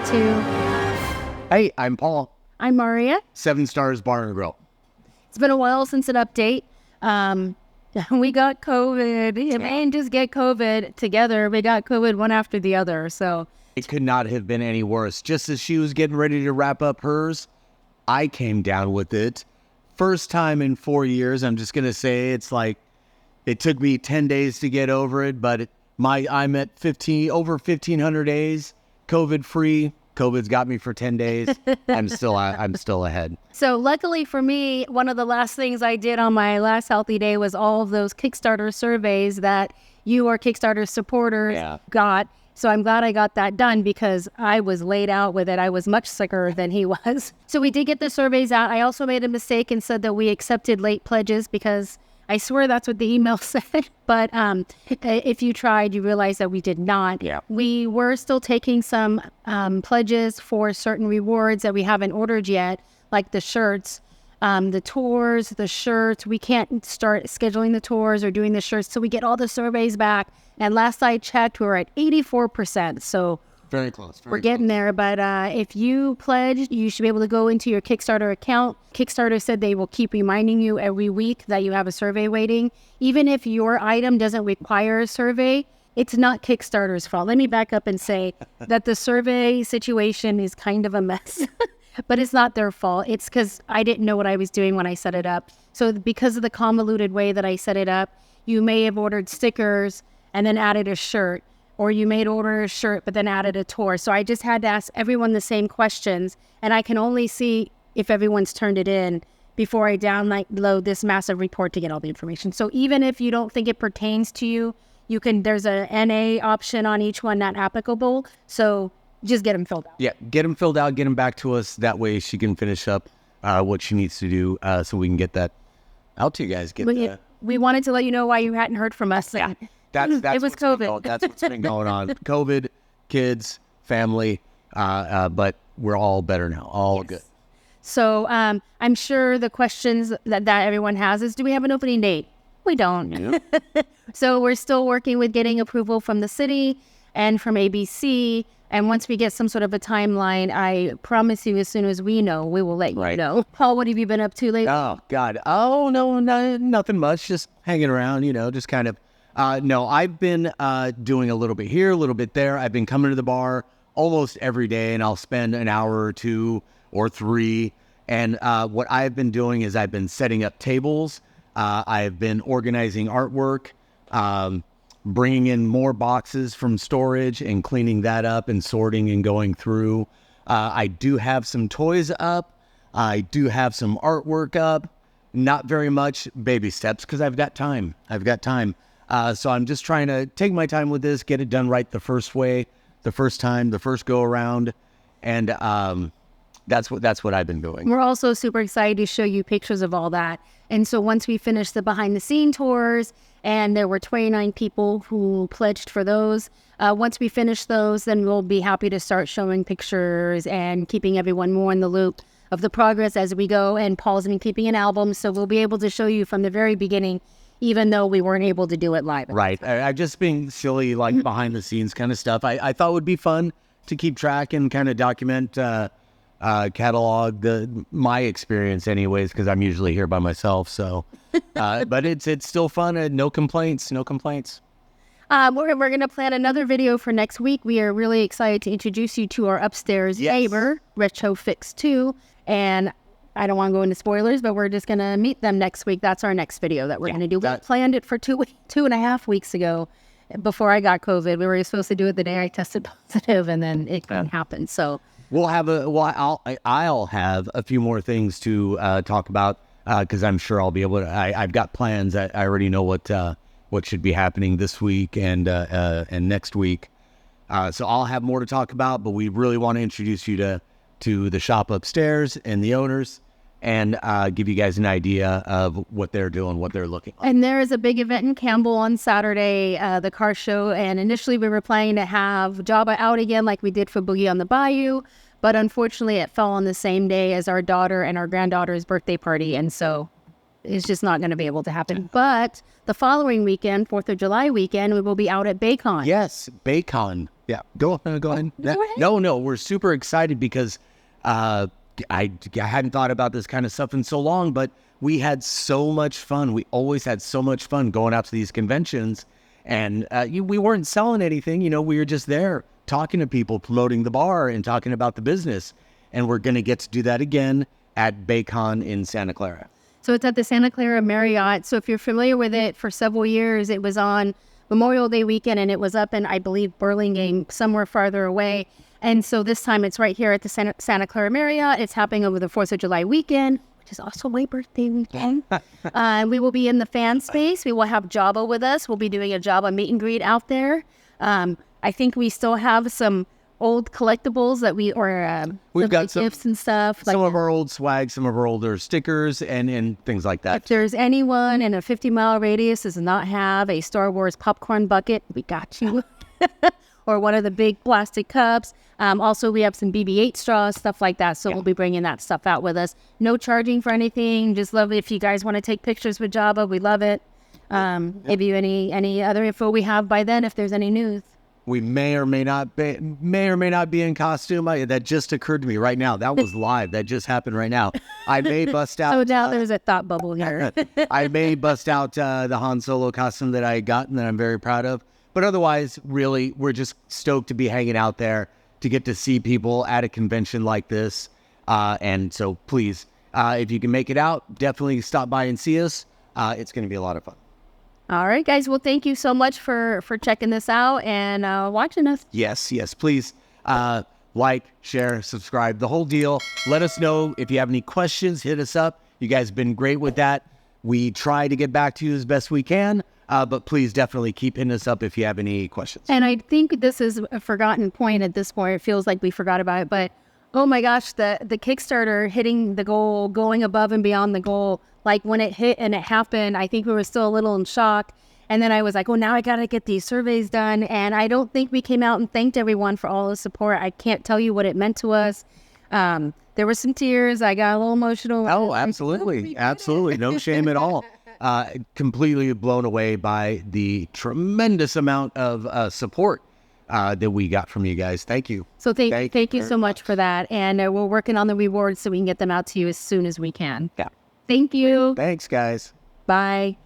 2. Hey, I'm Paul. I'm Maria. 7 Stars Bar and Grill. It's been a while since an update. We got COVID. We didn't just get COVID together. We got COVID one after the other. So it could not have been any worse. Just as she was getting ready to wrap up hers, I came down with it. First time in 4 years. I'm just going to say it's like it took me 10 days to get over it, but I'm at over 1,500 days, COVID free. COVID's got me for 10 days. I'm still ahead. So luckily for me, one of the last things I did on my last healthy day was all of those Kickstarter surveys that you or Kickstarter supporters got. So I'm glad I got that done because I was laid out with it. I was much sicker than he was. So we did get the surveys out. I also made a mistake and said that we accepted late pledges because I swear that's what the email said. But if you tried, you realize that we did not. Yeah. We were still taking some pledges for certain rewards that we haven't ordered yet, like the shirts, the tours, the shirts. We can't start scheduling the tours or doing the shirts till we get all the surveys back. And last I checked, we were at 84%. So very close. We're getting there. But if you pledged, you should be able to go into your Kickstarter account. Kickstarter said they will keep reminding you every week that you have a survey waiting. Even if your item doesn't require a survey, it's not Kickstarter's fault. Let me back up and say that the survey situation is kind of a mess. But it's not their fault. It's because I didn't know what I was doing when I set it up. So because of the convoluted way that I set it up, you may have ordered stickers and then added a shirt, or you may order a shirt but then added a tour. So I just had to ask everyone the same questions, and I can only see if everyone's turned it in before I download this massive report to get all the information. So even if you don't think it pertains to you, there's a NA option on each one not applicable. So just get them filled out. Yeah, get them filled out, get them back to us. That way she can finish up what she needs to do so we can get that out to you guys. We wanted to let you know why you hadn't heard from us. Yeah, that's it was COVID. That's what's been going on. COVID, kids, family, but we're all better now. All good. So I'm sure the questions that everyone has is, do we have an opening date? We don't. Yeah. So we're still working with getting approval from the city and from ABC. And once we get some sort of a timeline, I promise you, as soon as we know, we will let you know. Paul, what have you been up to lately? Oh, God. Oh, no, nothing much. Just hanging around, just kind of. No, I've been doing a little bit here, a little bit there. I've been coming to the bar almost every day, and I'll spend an hour or 2 or 3. And what I've been doing is I've been setting up tables. I've been organizing artwork, bringing in more boxes from storage and cleaning that up and sorting and going through. I do have some toys up. I do have some artwork up. Not very much, baby steps, because I've got time. So I'm just trying to take my time with this, get it done right the first way, the first time, the first go around. And that's what I've been doing. We're also super excited to show you pictures of all that. And so once we finish the behind the scene tours, and there were 29 people who pledged for those, once we finish those, then we'll be happy to start showing pictures and keeping everyone more in the loop of the progress as we go. And Paul's been keeping an album, so we'll be able to show you from the very beginning, even though we weren't able to do it live. Right. I've just been silly, like behind the scenes kind of stuff. I thought would be fun to keep track and kind of document, catalog my experience anyways, because I'm usually here by myself. So, but it's still fun. No complaints. We're going to plan another video for next week. We are really excited to introduce you to our upstairs neighbor, Retro Fix 2. And I don't want to go into spoilers, but we're just going to meet them next week. That's our next video that we're going to do. We planned it for 2.5 weeks ago before I got COVID. We were supposed to do it the day I tested positive, and then it couldn't happen. So I'll have a few more things to talk about because I'm sure I'll be able to. I've got plans. I already know what should be happening this week and next week. So I'll have more to talk about. But we really want to introduce you to the shop upstairs and the owners, and give you guys an idea of what they're doing, what they're looking like. And there is a big event in Campbell on Saturday, the car show. And initially we were planning to have Jabba out again like we did for Boogie on the Bayou. But unfortunately it fell on the same day as our daughter and our granddaughter's birthday party. And so it's just not going to be able to happen. But the following weekend, 4th of July weekend, we will be out at BayCon. Yes, BayCon. Yeah, go ahead. Go ahead. No, we're super excited because I hadn't thought about this kind of stuff in so long, but we had so much fun. We always had so much fun going out to these conventions, and we weren't selling anything. We were just there talking to people, promoting the bar, and talking about the business. And we're going to get to do that again at BayCon in Santa Clara. So it's at the Santa Clara Marriott. So if you're familiar with it, for several years, it was on Memorial Day weekend, and it was up in, I believe, Burlingame, somewhere farther away. And so this time it's right here at the Santa Clara Marriott. It's happening over the 4th of July weekend, which is also my birthday weekend. We will be in the fan space. We will have Jabba with us. We'll be doing a Jabba meet and greet out there. I think we still have some old collectibles that we've got some gifts and stuff. Some of our old swag, some of our older stickers and things like that. If there's anyone in a 50-mile radius does not have a Star Wars popcorn bucket, we got you. Or one of the big plastic cups. Also, we have some BB-8 straws, stuff like that. So we'll be bringing that stuff out with us. No charging for anything. Just love it. If you guys want to take pictures with Jabba, we love it. Give you any other info we have by then if there's any news. We may or may not be in costume. That just occurred to me right now. That was live. That just happened right now. I may bust out. Oh, now there's a thought bubble here. I may bust out the Han Solo costume that I got and that I'm very proud of. But otherwise, really, we're just stoked to be hanging out there, to get to see people at a convention like this. And so please, if you can make it out, definitely stop by and see us. It's going to be a lot of fun. All right, guys. Well, thank you so much for checking this out and watching us. Yes. Please like, share, subscribe, the whole deal. Let us know if you have any questions. Hit us up. You guys have been great with that. We try to get back to you as best we can, but please definitely keep hitting us up if you have any questions. And I think this is a forgotten point at this point. It feels like we forgot about it, but oh my gosh, the Kickstarter hitting the goal, going above and beyond the goal. Like when it hit and it happened, I think we were still a little in shock. And then I was like, oh, now I got to get these surveys done. And I don't think we came out and thanked everyone for all the support. I can't tell you what it meant to us. There were some tears. I got a little emotional. Oh, absolutely. Absolutely. No shame at all. Completely blown away by the tremendous amount of support that we got from you guys. Thank you. So thank you so much for that. And we're working on the rewards so we can get them out to you as soon as we can. Yeah. Thank you. Thanks, guys. Bye.